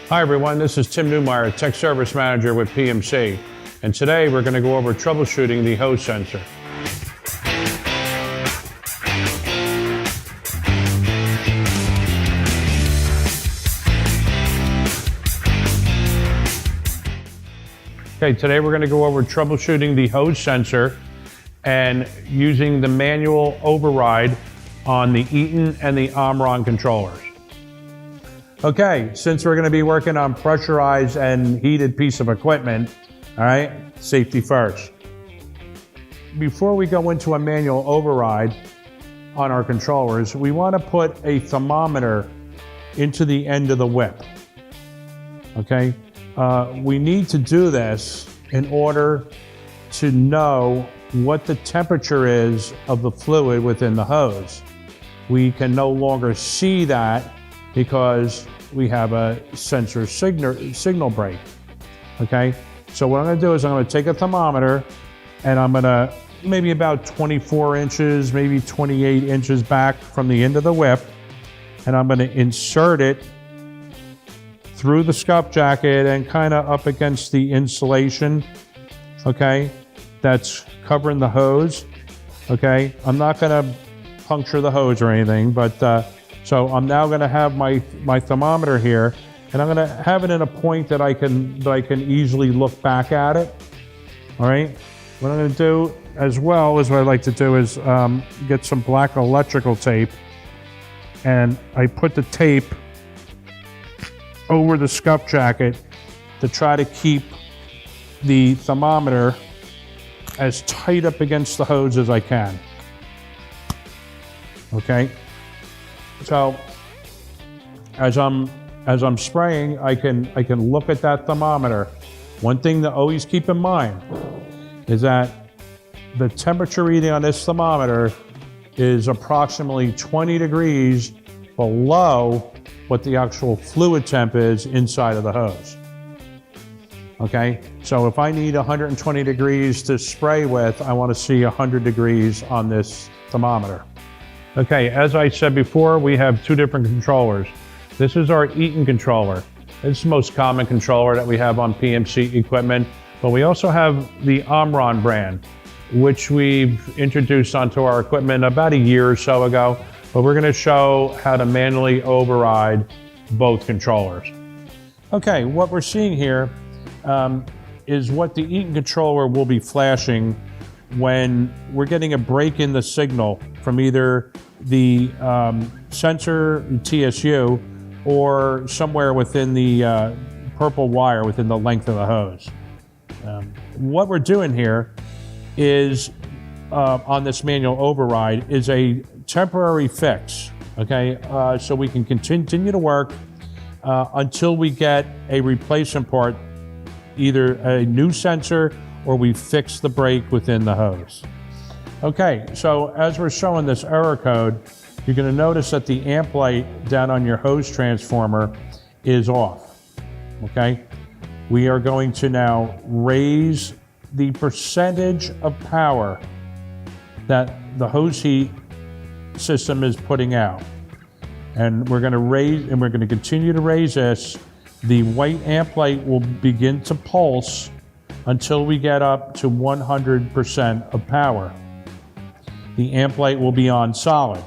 Hi everyone, this is Tim Newmeyer, Tech Service Manager with PMC, and today we're going to go over troubleshooting the hose sensor. Okay, today we're going to go over troubleshooting the hose sensor and using the manual override on the Eaton and the Omron controllers. Okay, since we're going to be working on pressurized and heated piece of equipment, all right, safety first. Before we go into a manual override on our controllers, we want to put a thermometer into the end of the whip. Okay, we need to do this in order to know what the temperature is of the fluid within the hose. We can no longer see that because we have a sensor signal break, okay? So what I'm gonna do is I'm gonna take a thermometer and I'm gonna maybe about 24 inches, maybe 28 inches back from the end of the whip, and I'm gonna insert it through the scuff jacket and kind of up against the insulation, okay? That's covering the hose, okay? I'm not gonna puncture the hose or anything, but so I'm now going to have my thermometer here, and I'm going to have it in a point that I can easily look back at it. All right. What I'm going to do as well is what I like to do is get some black electrical tape, and I put the tape over the scuff jacket to try to keep the thermometer as tight up against the hose as I can. Okay. So as I'm spraying, I can look at that thermometer. One thing to always keep in mind is that the temperature reading on this thermometer is approximately 20 degrees below what the actual fluid temp is inside of the hose. Okay, so if I need 120 degrees to spray with, I want to see 100 degrees on this thermometer. Okay, as I said before, we have two different controllers. This is our Eaton controller. It's the most common controller that we have on PMC equipment, but we also have the Omron brand, which we've introduced onto our equipment about a year or so ago, but we're gonna show how to manually override both controllers. Okay, what we're seeing here is what the Eaton controller will be flashing when we're getting a break in the signal from either the sensor TSU or somewhere within the purple wire within the length of the hose. What we're doing here is on this manual override is a temporary fix, okay? So we can continue to work until we get a replacement part, either a new sensor or we fix the break within the hose. Okay, so as we're showing this error code, you're gonna notice that the amp light down on your hose transformer is off, okay? We are going to now raise the percentage of power that the hose heat system is putting out. And we're gonna continue to raise this. The white amp light will begin to pulse until we get up to 100% of power. The amp light will be on solid,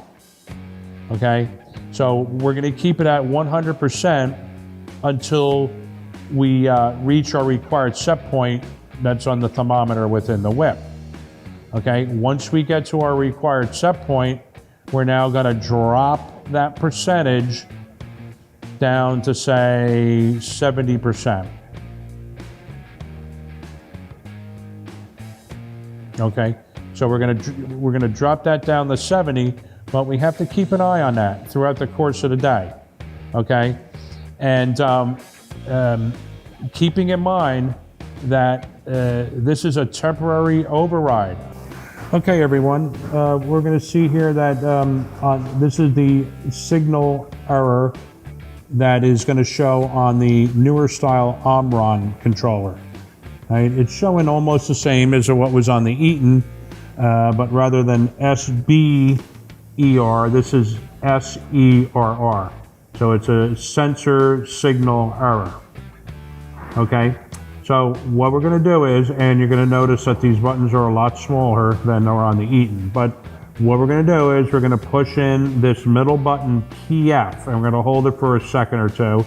okay? So we're gonna keep it at 100% until we reach our required set point that's on the thermometer within the whip, okay? Once we get to our required set point, we're now gonna drop that percentage down to say 70%. Okay, so we're gonna drop that down to 70, but we have to keep an eye on that throughout the course of the day. Okay, and keeping in mind that this is a temporary override. Okay, everyone, we're going to see here that this is the signal error that is going to show on the newer style Omron controller. Right? It's showing almost the same as what was on the Eaton, but rather than SBER, this is SERR. So it's a sensor signal error. Okay, so what we're going to do is, and you're going to notice that these buttons are a lot smaller than are on the Eaton, but what we're going to do is we're going to push in this middle button PF, and we're going to hold it for a second or two,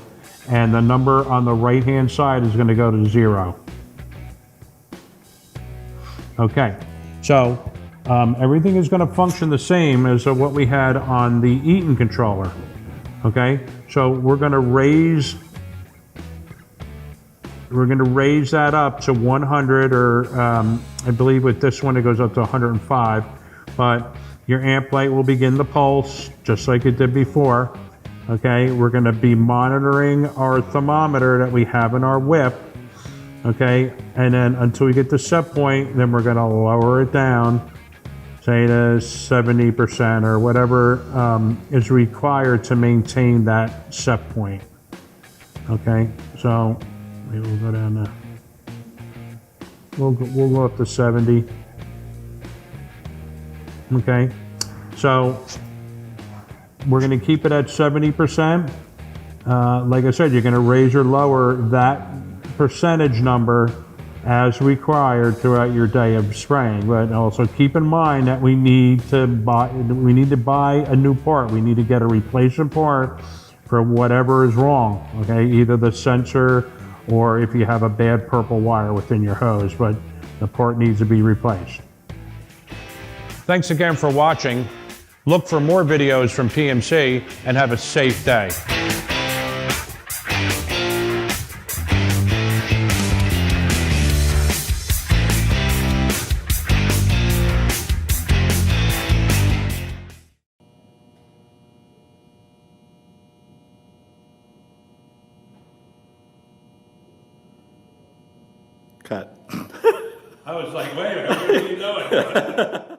and the number on the right hand side is going to go to 0. Okay, so everything is going to function the same as what we had on the Eaton controller. Okay, so we're going to raise that up to 100, or I believe with this one it goes up to 105, but your amp light will begin the pulse just like it did before. Okay, we're going to be monitoring our thermometer that we have in our whip. Okay, and then until we get to set point, then we're going to lower it down, say to 70% or whatever is required to maintain that set point. Okay, so maybe we'll go down to, we'll go up to 70. Okay, so we're going to keep it at 70%. Like I said, you're going to raise or lower that percentage number as required throughout your day of spraying. But also keep in mind that we need to buy a new part. We need to get a replacement part for whatever is wrong. Okay, either the sensor or if you have a bad purple wire within your hose, but the part needs to be replaced. Thanks again for watching. Look for more videos from PMC and have a safe day. Cut. I was like, wait a minute, what are you doing?